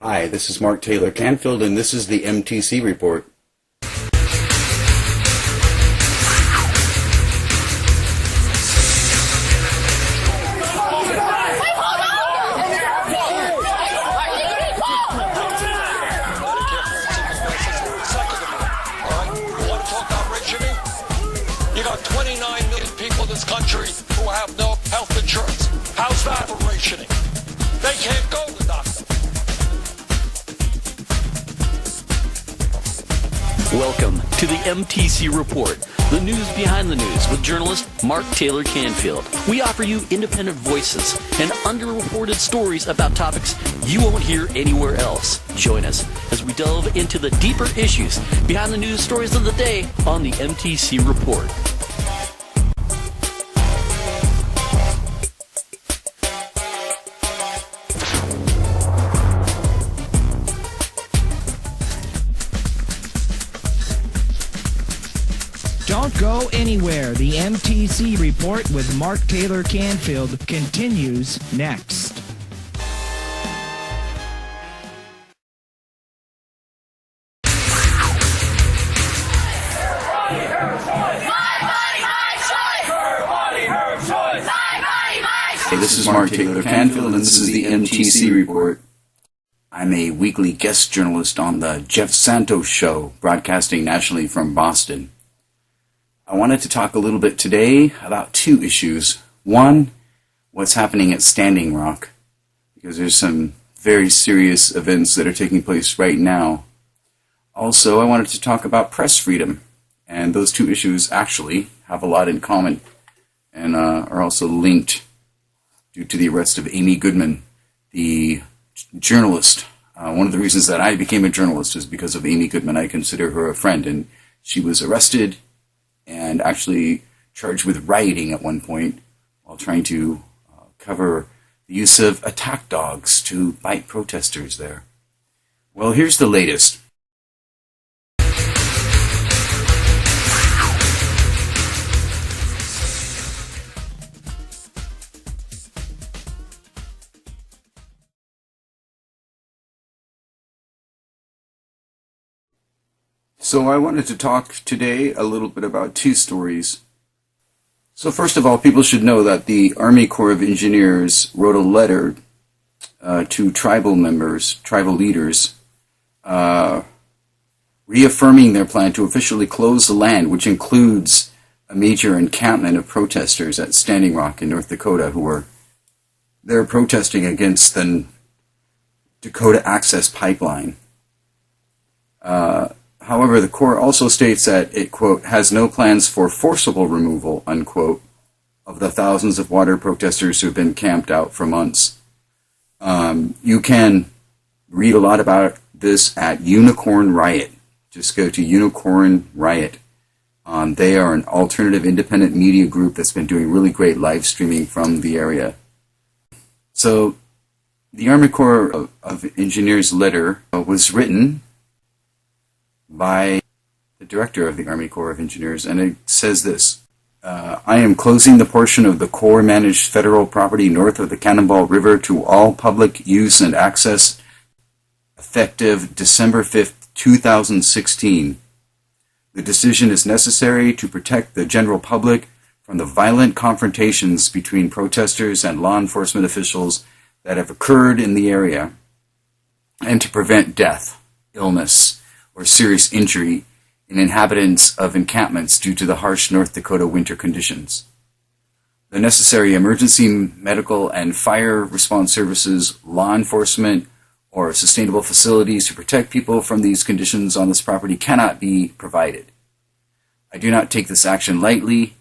Hi, this is Mark Taylor-Canfield, and this is the MTC Report. You got 29 million people in this country who have no health insurance. How's that for rationing? They can't go to the doctor. Welcome to the MTC Report, the news behind the news with journalist Mark Taylor-Canfield. We offer you independent voices and underreported stories about topics you won't hear anywhere else. Join us as we delve into the deeper issues behind the news stories of the day on the MTC Report. Don't go anywhere. The MTC Report with Mark Taylor-Canfield continues next. Hey, this is Mark Taylor-Canfield, and this is the MTC Report. I'm a weekly guest journalist on the Jeff Santos Show, broadcasting nationally from Boston. I wanted to talk a little bit today about two issues. One, what's happening at Standing Rock, because there's some very serious events that are taking place right now. Also, I wanted to talk about press freedom, and those two issues actually have a lot in common and are also linked due to the arrest of Amy Goodman, the journalist. One of the reasons that I became a journalist is because of Amy Goodman. I consider her a friend, and she was arrested and actually charged with rioting at one point while trying to cover the use of attack dogs to bite protesters there. Well, here's the latest. So I wanted to talk today a little bit about two stories. So first of all, people should know that the Army Corps of Engineers wrote a letter to tribal leaders, reaffirming their plan to officially close the land, which includes a major encampment of protesters at Standing Rock in North Dakota they're protesting against the Dakota Access Pipeline. However, the Corps also states that it, quote, has no plans for forcible removal, unquote, of the thousands of water protesters who have been camped out for months. You can read a lot about this at Unicorn Riot. Just go to Unicorn Riot. They are an alternative independent media group that's been doing really great live streaming from the area. So, the Army Corps of Engineers letter was written by the director of the Army Corps of Engineers, and it says this: I am closing the portion of the Corps-managed federal property north of the Cannonball River to all public use and access effective December 5th, 2016. The decision is necessary to protect the general public from the violent confrontations between protesters and law enforcement officials that have occurred in the area, and to prevent death, illness, or serious injury in inhabitants of encampments due to the harsh North Dakota winter conditions. The necessary emergency medical and fire response services, law enforcement, or sustainable facilities to protect people from these conditions on this property cannot be provided. I do not take this action lightly,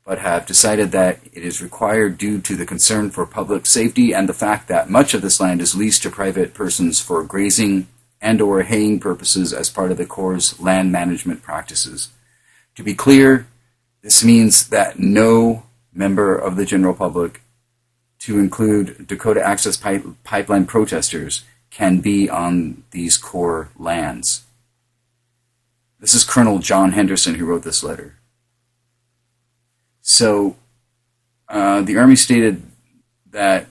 but have decided that it is required due to the concern for public safety and the fact that much of this land is leased to private persons for grazing and or haying purposes as part of the Corps' land management practices. To be clear, this means that no member of the general public, to include Dakota Access Pipeline protesters, can be on these Corps lands. This is Colonel John Henderson who wrote this letter. So, the Army stated that,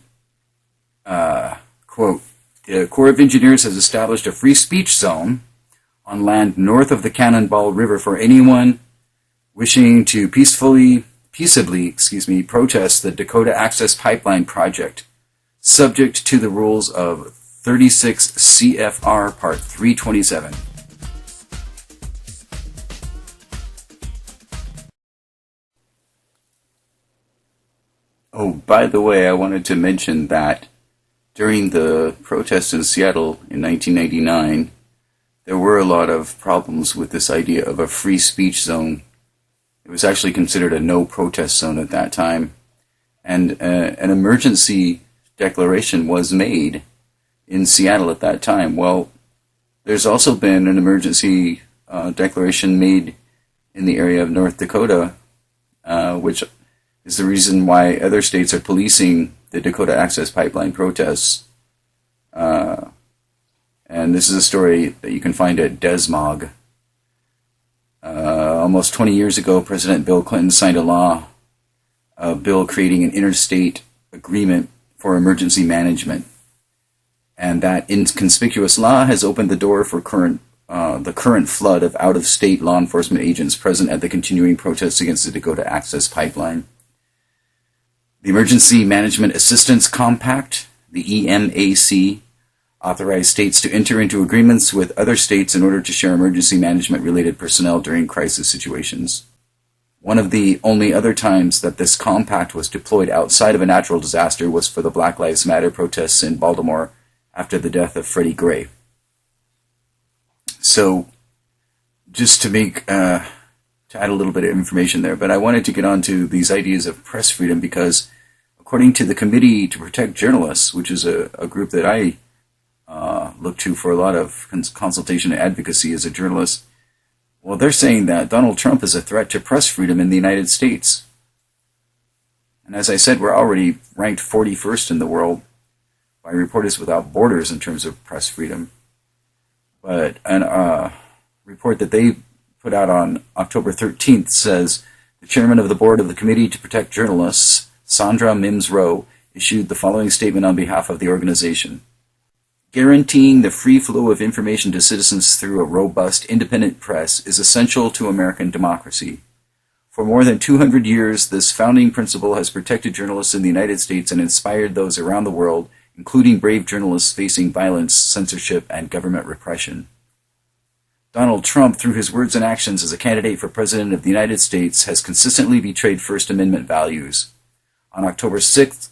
quote, The Corps of Engineers has established a free speech zone on land north of the Cannonball River for anyone wishing to peaceably protest the Dakota Access Pipeline project, subject to the rules of 36 CFR Part 327. Oh, by the way, I wanted to mention that during the protests in Seattle in 1999, there were a lot of problems with this idea of a free speech zone. It was actually considered a no protest zone at that time. And an emergency declaration was made in Seattle at that time. Well, there's also been an emergency declaration made in the area of North Dakota, which is the reason why other states are policing the Dakota Access Pipeline protests. And this is a story that you can find at Desmog. Almost 20 years ago, President Bill Clinton signed a bill creating an interstate agreement for emergency management. And that inconspicuous law has opened the door for the current flood of out-of-state law enforcement agents present at the continuing protests against the Dakota Access Pipeline. The Emergency Management Assistance Compact, the EMAC, authorized states to enter into agreements with other states in order to share emergency management-related personnel during crisis situations. One of the only other times that this compact was deployed outside of a natural disaster was for the Black Lives Matter protests in Baltimore after the death of Freddie Gray. So, just to add a little bit of information there, but I wanted to get onto these ideas of press freedom because according to the Committee to Protect Journalists, which is a group that I look to for a lot of consultation and advocacy as a journalist, well, they're saying that Donald Trump is a threat to press freedom in the United States. And as I said, we're already ranked 41st in the world by Reporters Without Borders in terms of press freedom. But a report that they put out on October 13th says the chairman of the board of the Committee to Protect Journalists, Sandra Mims-Rowe, issued the following statement on behalf of the organization. Guaranteeing the free flow of information to citizens through a robust, independent press is essential to American democracy. For more than 200 years, this founding principle has protected journalists in the United States and inspired those around the world, including brave journalists facing violence, censorship, and government repression. Donald Trump, through his words and actions as a candidate for President of the United States, has consistently betrayed First Amendment values. On October 6th,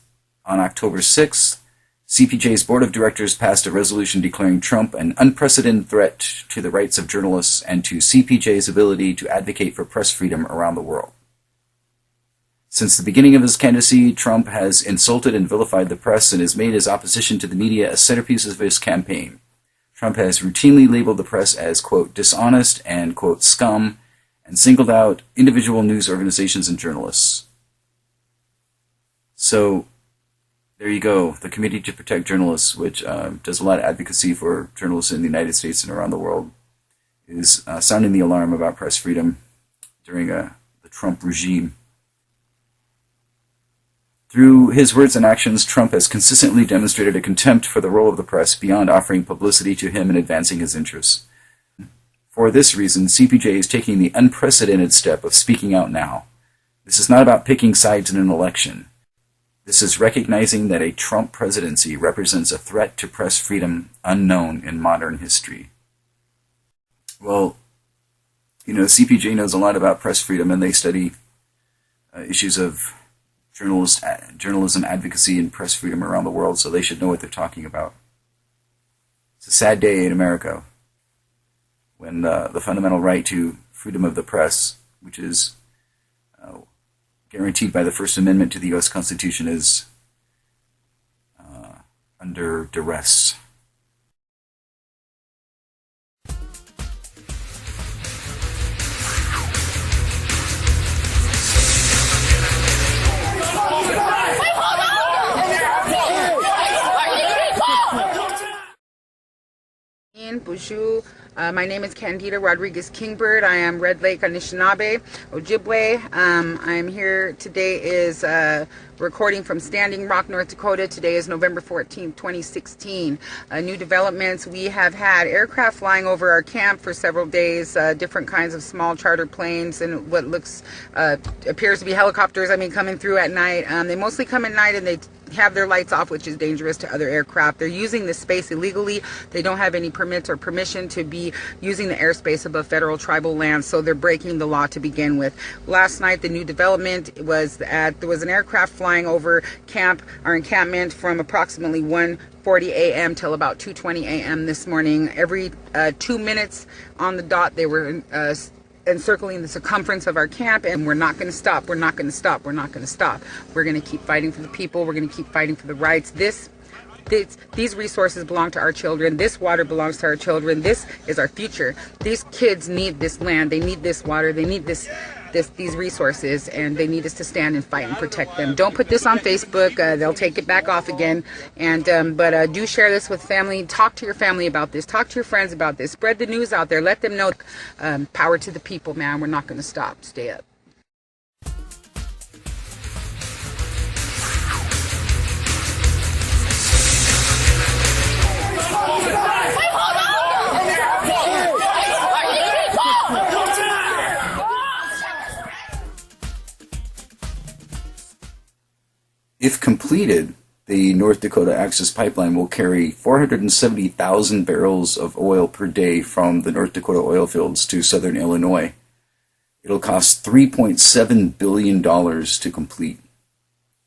CPJ's Board of Directors passed a resolution declaring Trump an unprecedented threat to the rights of journalists and to CPJ's ability to advocate for press freedom around the world. Since the beginning of his candidacy, Trump has insulted and vilified the press and has made his opposition to the media a centerpiece of his campaign. Trump has routinely labeled the press as, quote, dishonest and, quote, scum, and singled out individual news organizations and journalists. So, there you go. The Committee to Protect Journalists, which does a lot of advocacy for journalists in the United States and around the world, is sounding the alarm about press freedom during the Trump regime. Through his words and actions, Trump has consistently demonstrated a contempt for the role of the press beyond offering publicity to him and advancing his interests. For this reason, CPJ is taking the unprecedented step of speaking out now. This is not about picking sides in an election. This is recognizing that a Trump presidency represents a threat to press freedom unknown in modern history. Well, CPJ knows a lot about press freedom, and they study issues of journalism advocacy and press freedom around the world, so they should know what they're talking about. It's a sad day in America when the fundamental right to freedom of the press, which is guaranteed by the First Amendment to the U.S. Constitution, is under duress. bonjour. My name is Candida Rodriguez Kingbird. I am Red Lake Anishinaabe, Ojibwe. I'm here today is recording from Standing Rock, North Dakota. Today is November 14th, 2016. New developments. We have had aircraft flying over our camp for several days, different kinds of small charter planes and what looks appears to be helicopters, coming through at night. They mostly come at night and they have their lights off, which is dangerous to other aircraft. They're using this space illegally. They don't have any permits or permission to be using the airspace above federal tribal lands, so they're breaking the law to begin with. Last night, the new development was that there was an aircraft flying over our encampment from approximately 1:40 a.m. till about 2:20 a.m. this morning. Every 2 minutes on the dot, they were encircling the circumference of our camp, and we're not going to stop. We're not going to stop. We're not going to stop. We're going to keep fighting for the people. We're going to keep fighting for the rights. These resources belong to our children. This water belongs to our children. This is our future. These kids need this land. They need this water. They need these resources, and they need us to stand and fight and protect them. Don't put this on Facebook. They'll take it back off again. But do share this with family. Talk to your family about this. Talk to your friends about this. Spread the news out there. Let them know. Power to the people, man. We're not going to stop. Stay up. If completed, the North Dakota Access Pipeline will carry 470,000 barrels of oil per day from the North Dakota oil fields to southern Illinois. It'll cost $3.7 billion to complete.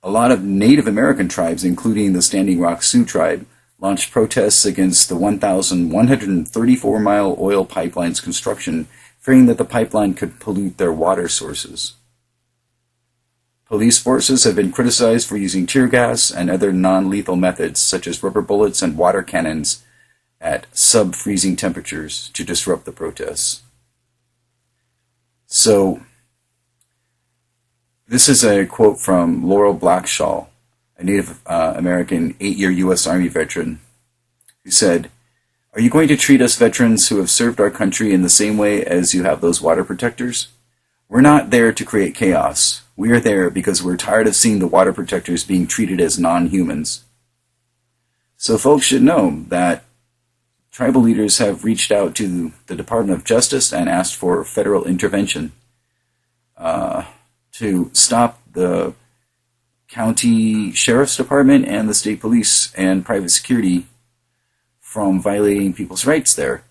A lot of Native American tribes, including the Standing Rock Sioux tribe, launched protests against the 1,134-mile oil pipeline's construction, fearing that the pipeline could pollute their water sources. Police forces have been criticized for using tear gas and other non-lethal methods, such as rubber bullets and water cannons, at sub-freezing temperatures to disrupt the protests. So, this is a quote from Laurel Blackshaw, a Native American 8-year U.S. Army veteran, who said, "Are you going to treat us veterans who have served our country in the same way as you have those water protectors? We're not there to create chaos. We are there because we're tired of seeing the water protectors being treated as non-humans." So folks should know that tribal leaders have reached out to the Department of Justice and asked for federal intervention to stop the county sheriff's department and the state police and private security from violating people's rights there.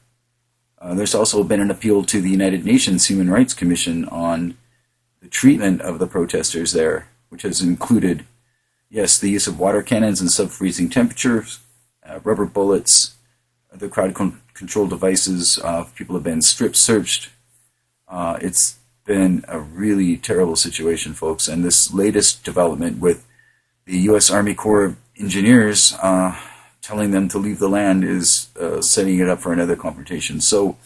There's also been an appeal to the United Nations Human Rights Commission on the treatment of the protesters there, which has included, yes, the use of water cannons and sub-freezing temperatures, rubber bullets, other crowd-control devices. People have been strip-searched. It's been a really terrible situation, folks, and this latest development with the U.S. Army Corps of Engineers telling them to leave the land is setting it up for another confrontation. So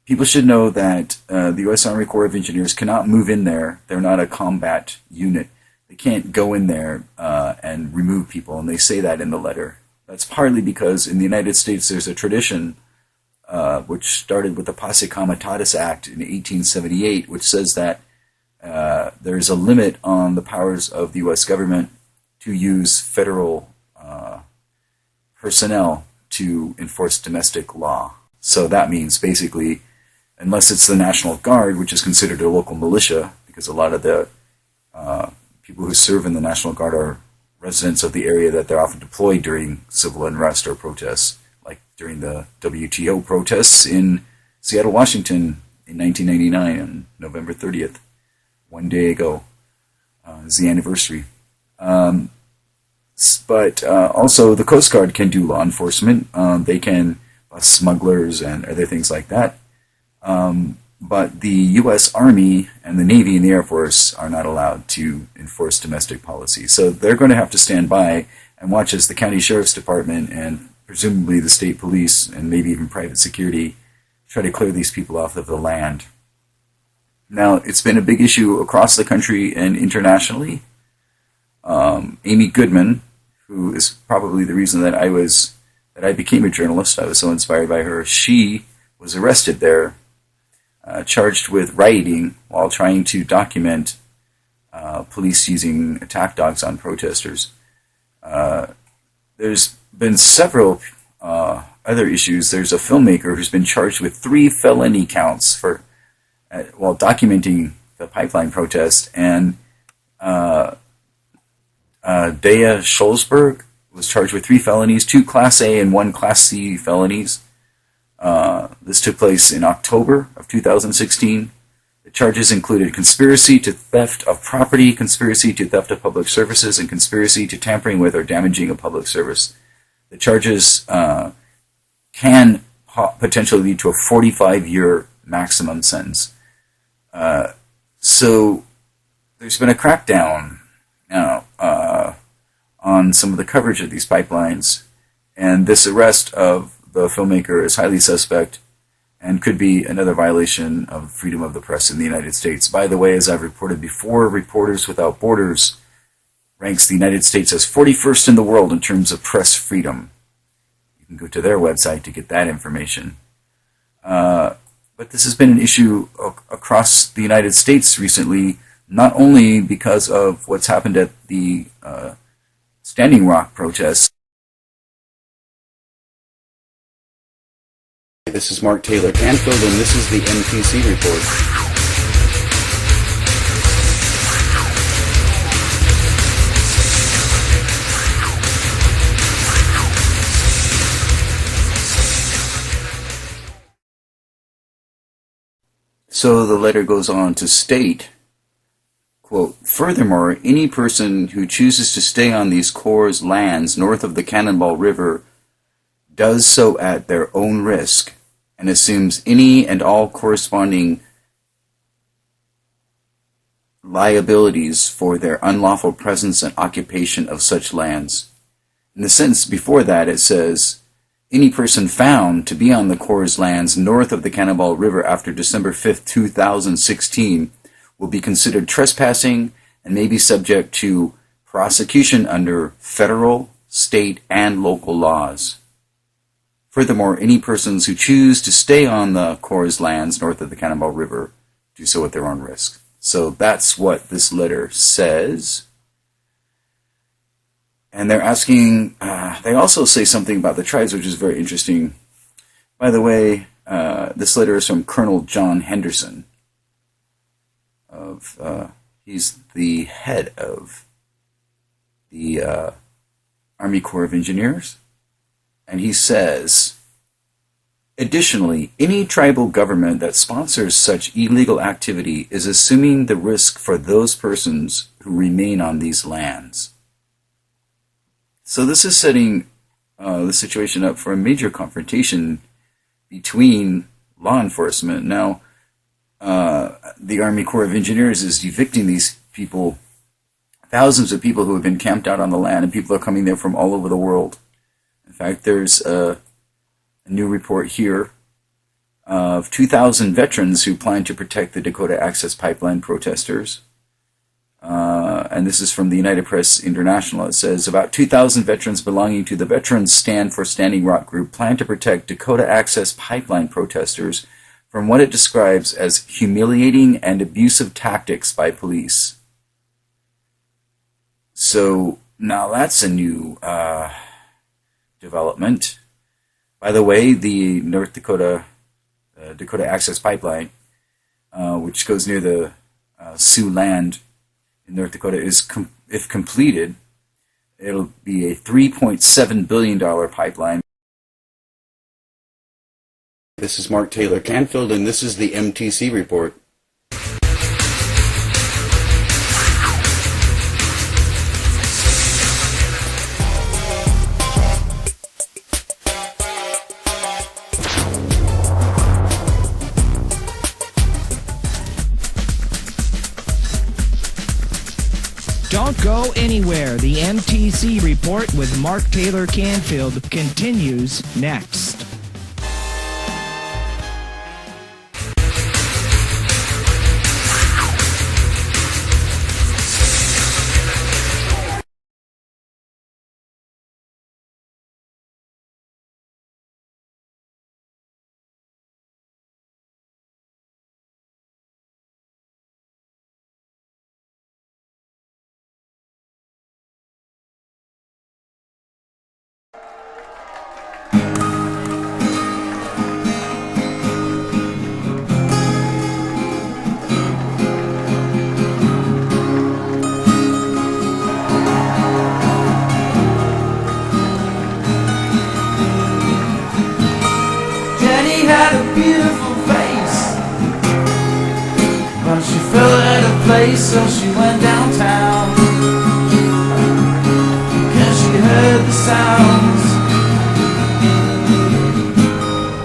people should know that the U.S. Army Corps of Engineers cannot move in there. They're not a combat unit. They can't go in there and remove people, and they say that in the letter. That's partly because in the United States there's a tradition which started with the Posse Comitatus Act in 1878, which says that there's a limit on the powers of the U.S. government to use federal personnel to enforce domestic law. So that means basically, unless it's the National Guard, which is considered a local militia, because a lot of the people who serve in the National Guard are residents of the area that they're often deployed during civil unrest or protests, like during the WTO protests in Seattle, Washington in 1999 on November 30th. One day ago is the anniversary. But also the Coast Guard can do law enforcement. They can bust smugglers and other things like that. But the U.S. Army and the Navy and the Air Force are not allowed to enforce domestic policy. So they're going to have to stand by and watch as the county sheriff's department and presumably the state police and maybe even private security try to clear these people off of the land. Now, it's been a big issue across the country and internationally. Amy Goodman, who is probably the reason that that I became a journalist. I was so inspired by her. She was arrested there, charged with rioting while trying to document police using attack dogs on protesters. There's been several other issues. There's a filmmaker who's been charged with 3 felony counts for while documenting the pipeline protest, and Dea Scholzberg was charged with 3 felonies, 2 Class A and 1 Class C felonies. This took place in October of 2016. The charges included conspiracy to theft of property, conspiracy to theft of public services, and conspiracy to tampering with or damaging a public service. The charges can potentially lead to a 45-year maximum sentence. So there's been a crackdown now on some of the coverage of these pipelines, and this arrest of the filmmaker is highly suspect and could be another violation of freedom of the press in the United States. By the way, as I've reported before, Reporters Without Borders ranks the United States as 41st in the world in terms of press freedom. You can go to their website to get that information. But this has been an issue across the United States recently, not only because of what's happened at the Standing Rock protests. This is Mark Taylor-Canfield, and this is the MTC Report. So the letter goes on to state, quote, furthermore, any person who chooses to stay on these Corps' lands north of the Cannonball River does so at their own risk and assumes any and all corresponding liabilities for their unlawful presence and occupation of such lands. In the sentence before that, it says, any person found to be on the Corps' lands north of the Cannonball River after December 5th, 2016 will be considered trespassing and may be subject to prosecution under federal, state, and local laws. Furthermore, any persons who choose to stay on the Corps' lands north of the Cannonball River do so at their own risk. So that's what this letter says. And they're asking, they also say something about the tribes, which is very interesting. By the way, this letter is from Colonel John Henderson. He's the head of the Army Corps of Engineers. And he says, additionally, any tribal government that sponsors such illegal activity is assuming the risk for those persons who remain on these lands. So this is setting the situation up for a major confrontation between law enforcement. Now, the Army Corps of Engineers is evicting these people, thousands of people who have been camped out on the land, and people are coming there from all over the world. In fact, there's a new report here of 2,000 veterans who plan to protect the Dakota Access Pipeline protesters. And this is from the United Press International. It says, about 2,000 veterans belonging to the Veterans Stand for Standing Rock group plan to protect Dakota Access Pipeline protesters from what it describes as humiliating and abusive tactics by police. So now that's a new development. By the way, the North Dakota Access Pipeline, which goes near the Sioux land in North Dakota, is if completed, it'll be a $3.7 billion pipeline. This is Mark Taylor-Canfield, and this is the MTC Report. Don't go anywhere. The MTC Report with Mark Taylor-Canfield continues next. beautiful face, but she fell out of place, so she went downtown. Cause she heard the sounds,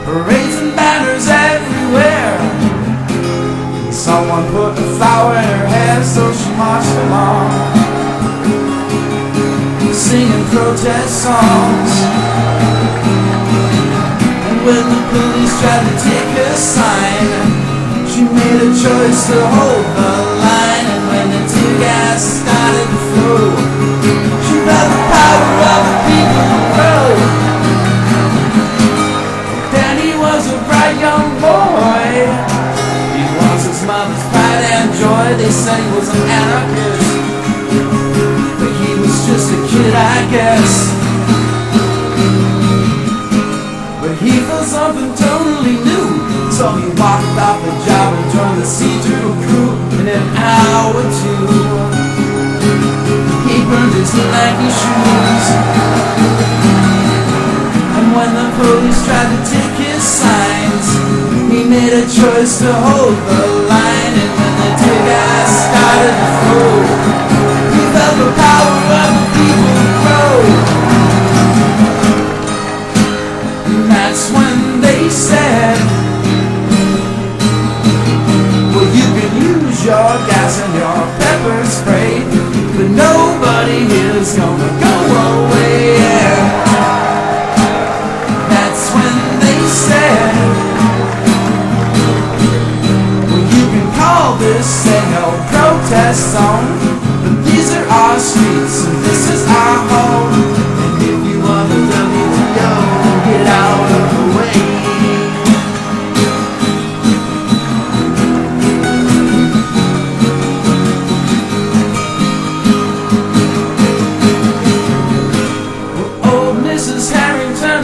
parades and banners everywhere. Someone put a flower in her hair, so she marched along, singing protest songs. And when the police tried to take her sign, she made a choice to hold the line. And when the tear gas started to flow, she felt the power of the people grow. Danny was a bright young boy, he was his mother's pride and joy. They said he was an anarchist, but he was just a kid, I guess. But he felt something totally new, so he walked off the job and joined the see-through crew. In an hour or two, he burned his Nike shoes. And when the police tried to take his signs, he made a choice to hold the line. And when the tear gas started to flow, he felt the power of the people grow. And that's when they said, well, you can use your gas and your pepper spray, but nobody here's gonna go away. That's when they said, well, you can call this a no protest zone, but these are our streets and this is our home. And if you want the WTO, get out of the way.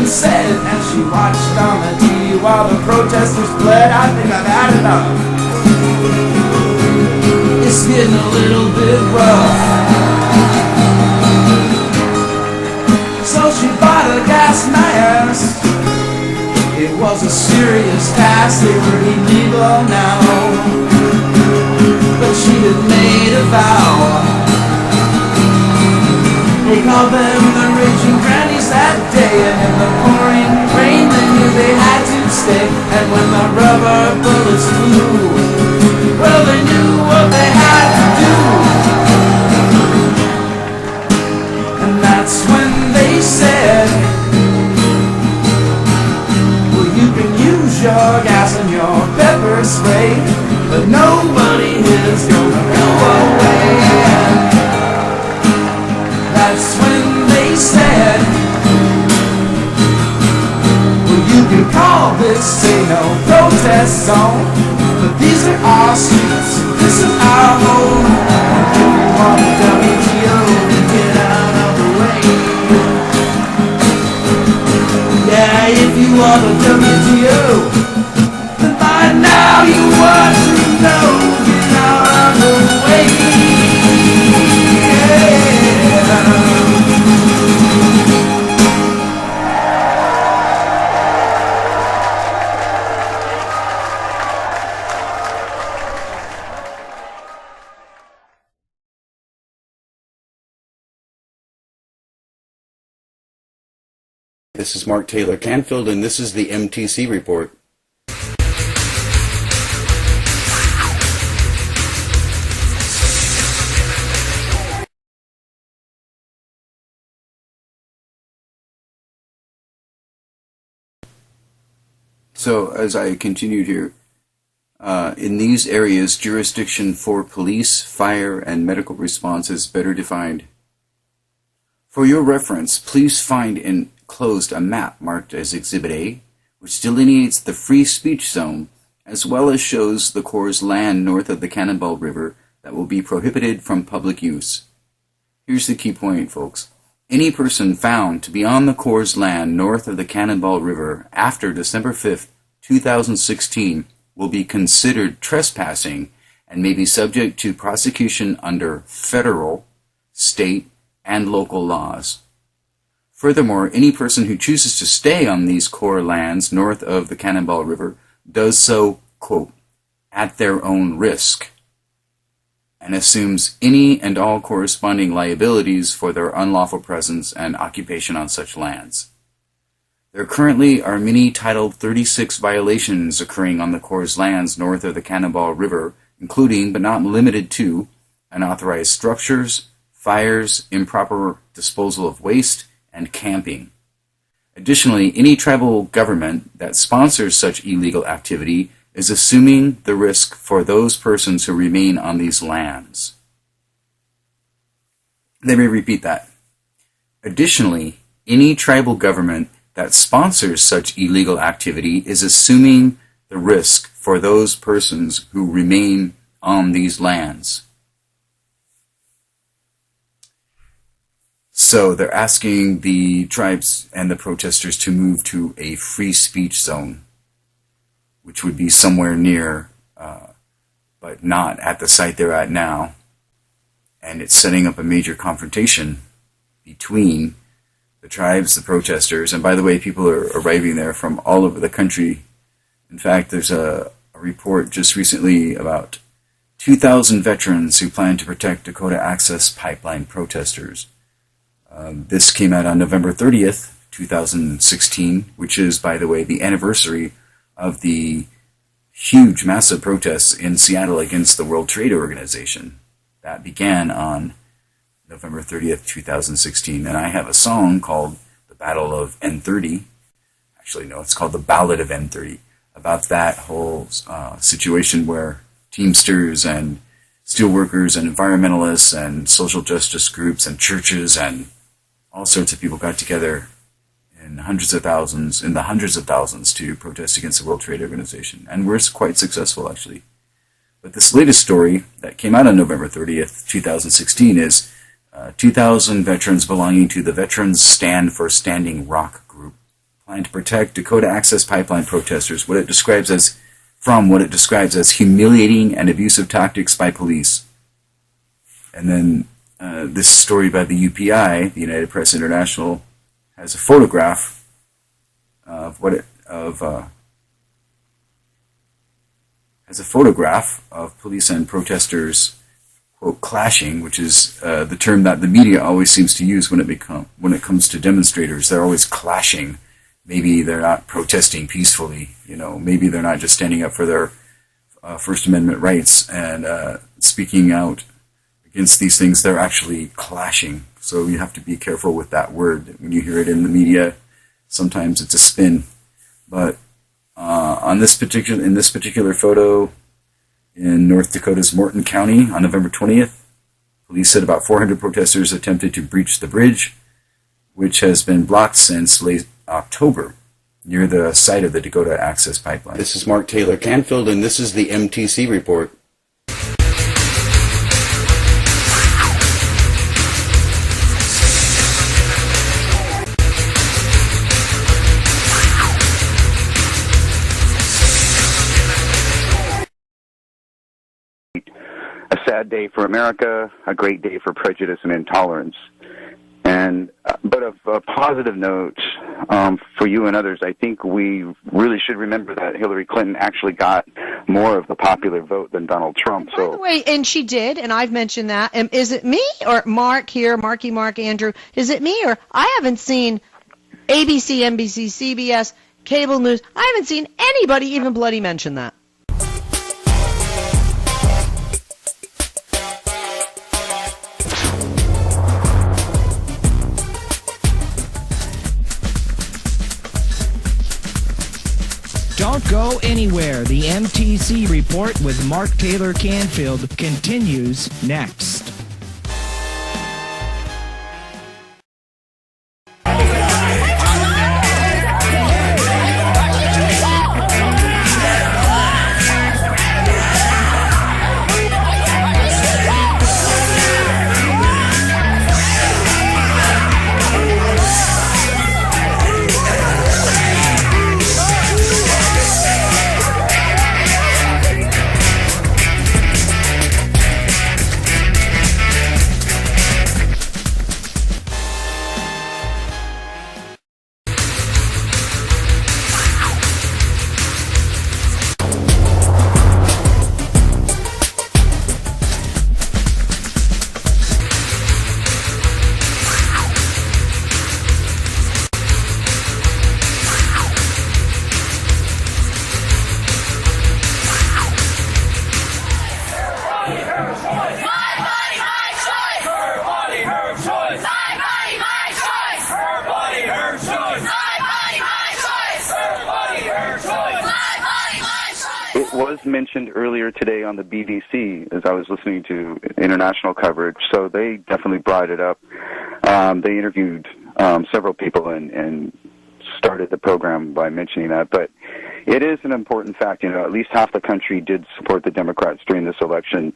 Said as she watched on the TV while the protesters bled, I think I've had enough. It's getting a little bit rough. So she bought a gas mask. It was a serious task, they were illegal now, but she had made a vow. They called them the raging grannies that day, and in the pouring rain they knew they had to stay. And when the rubber bullets flew, well, they knew what they had to do. And that's when they said, well, you can use your gas and your pepper spray, but nobody here's gonna go away. That's when they said, well, you can call this a no protest zone, but these are our streets, this is our home. If you want the WTO, get out of the way. Yeah, if you want the WTO, then by now you want to know, get out of the way. This is Mark Taylor-Canfield, and this is the MTC Report. So, as I continued here, in these areas, jurisdiction for police, fire, and medical response is better defined. For your reference, please find enclosed a map marked as Exhibit A, which delineates the free speech zone, as well as shows the Corps' land north of the Cannonball River that will be prohibited from public use. Here's the key point, folks. Any person found to be on the Corps' land north of the Cannonball River after December 5th, 2016 will be considered trespassing and may be subject to prosecution under federal, state, and local laws. Furthermore, any person who chooses to stay on these Corps lands north of the Cannonball River does so, quote, at their own risk, and assumes any and all corresponding liabilities for their unlawful presence and occupation on such lands. There currently are many Title 36 violations occurring on the Corps' lands north of the Cannonball River, including, but not limited to, unauthorized structures, fires, improper disposal of waste, and camping. Additionally, any tribal government that sponsors such illegal activity is assuming the risk for those persons who remain on these lands. Let me repeat that. Additionally, any tribal government that sponsors such illegal activity is assuming the risk for those persons who remain on these lands. So they're asking the tribes and the protesters to move to a free speech zone, which would be somewhere near, but not at the site they're at now. And it's setting up a major confrontation between the tribes, the protesters, and by the way, people are arriving there from all over the country. In fact, there's a report just recently about 2,000 veterans who plan to protect Dakota Access Pipeline protesters. This came out on November 30th, 2016, which is, by the way, the anniversary of the huge, massive protests in Seattle against the World Trade Organization. That began on November 30th, 2016. And I have a song called The Battle of N30. Actually, no, it's called The Ballad of N30, about that whole situation where Teamsters and steelworkers and environmentalists and social justice groups and churches and all sorts of people got together in the hundreds of thousands to protest against the World Trade Organization. And we're quite successful, actually. But this latest story that came out on November 30th, 2016 is 2,000 veterans belonging to the Veterans Stand for Standing Rock group plan to protect Dakota Access Pipeline protesters, what it describes as humiliating and abusive tactics by police. And then this story by the UPI, the United Press International, has a photograph of police and protesters, quote, clashing, which is the term that the media always seems to use when it comes to demonstrators. They're always clashing. Maybe they're not protesting peacefully. Maybe they're not just standing up for their First Amendment rights and speaking out against these things. They're actually clashing. So you have to be careful with that word. When you hear it in the media, sometimes it's a spin. But in this particular photo in North Dakota's Morton County on November 20th, police said about 400 protesters attempted to breach the bridge, which has been blocked since late October near the site of the Dakota Access Pipeline. This is Mark Taylor-Canfield, and this is the MTC Report. A sad day for America, a great day for prejudice and intolerance. But of a positive note for you and others, I think we really should remember that Hillary Clinton actually got more of the popular vote than Donald Trump. By the way, and she did, and I've mentioned that. Is it me or Mark here, Mark, Andrew? Is it me or I haven't seen ABC, NBC, CBS, cable news? I haven't seen anybody even bloody mention that. Don't go anywhere. The MTC Report with Mark Taylor-Canfield continues next. it was mentioned earlier today on the BBC as I was listening to international coverage, so they definitely brought it up. They interviewed several people and started the program by mentioning that. But it is an important fact. At least half the country did support the Democrats during this election.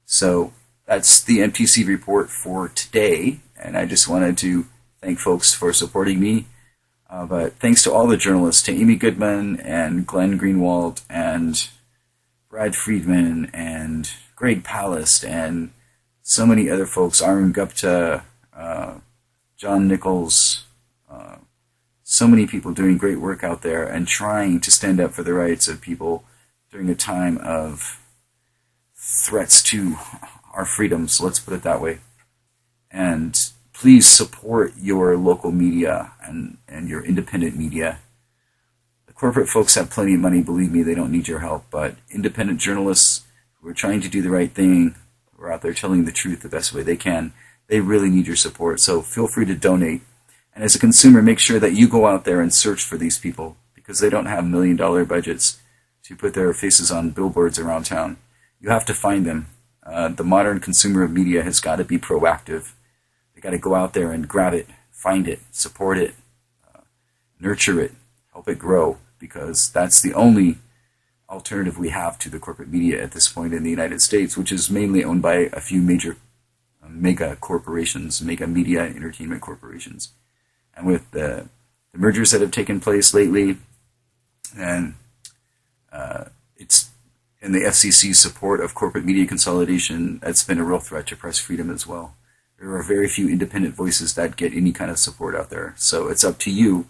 So that's the MTC report for today, and I just wanted to thank folks for supporting me. But thanks to all the journalists, to Amy Goodman and Glenn Greenwald and Brad Friedman and Greg Palast and so many other folks, Arun Gupta, John Nichols, so many people doing great work out there and trying to stand up for the rights of people during a time of threats to our freedoms, let's put it that way. And please support your local media and your independent media. The corporate folks have plenty of money, believe me, they don't need your help, but independent journalists who are trying to do the right thing, who are out there telling the truth the best way they can, they really need your support. So feel free to donate. And as a consumer, make sure that you go out there and search for these people, because they don't have $1 million budgets to put their faces on billboards around town. You have to find them. The modern consumer of media has got to be proactive. They got to go out there and grab it, find it, support it, nurture it, help it grow, because that's the only alternative we have to the corporate media at this point in the United States, which is mainly owned by a few major mega corporations, mega media entertainment corporations. And with the mergers that have taken place lately, and it's in the FCC's support of corporate media consolidation, that's been a real threat to press freedom as well. There are very few independent voices that get any kind of support out there. So it's up to you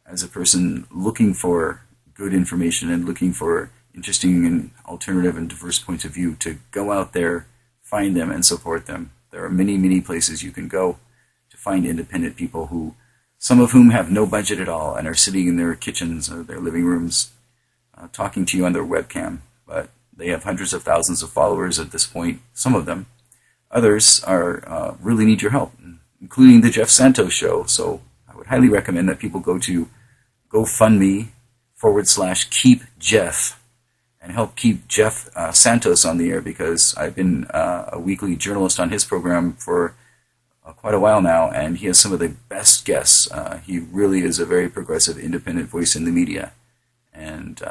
as a person looking for good information and looking for interesting and alternative and diverse points of view to go out there, find them, and support them. There are many, many places you can go to find independent people who, some of whom have no budget at all and are sitting in their kitchens or their living rooms talking to you on their webcam. But they have hundreds of thousands of followers at this point, some of them. Others are really need your help, including the Jeff Santos show. So I would highly recommend that people go to GoFundMe/Keep Jeff and help keep Jeff Santos on the air, because I've been a weekly journalist on his program for quite a while now, and he has some of the best guests. He really is a very progressive, independent voice in the media, and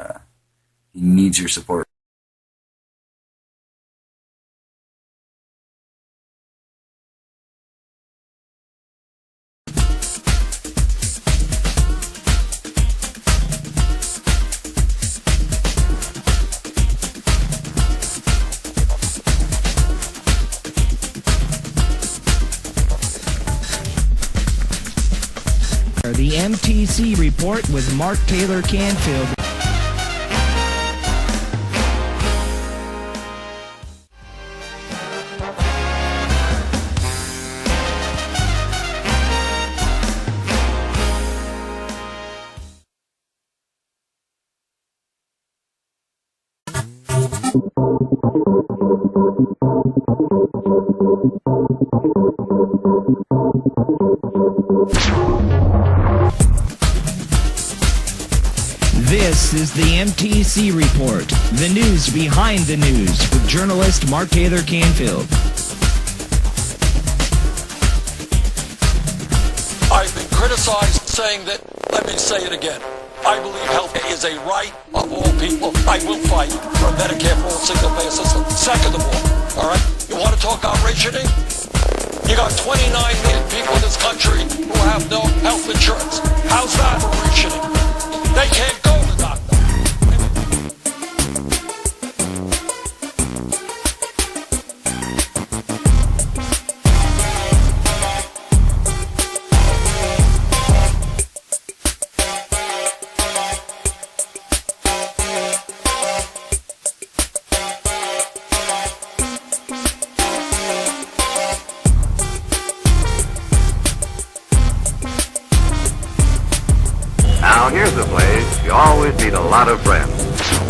he needs your support. The MTC Report with Mark Taylor-Canfield. This is the MTC Report, the news behind the news, with journalist Mark Taylor-Canfield. I've been criticized saying that, let me say it again. I believe health is a right of all people. I will fight for Medicare for all single-payer system. Second of all right? You want to talk about rationing? You got 29 million people in this country who have no health insurance. How's that for rationing? They can't go to the doctor. Now here's a place you always need a lot of friends.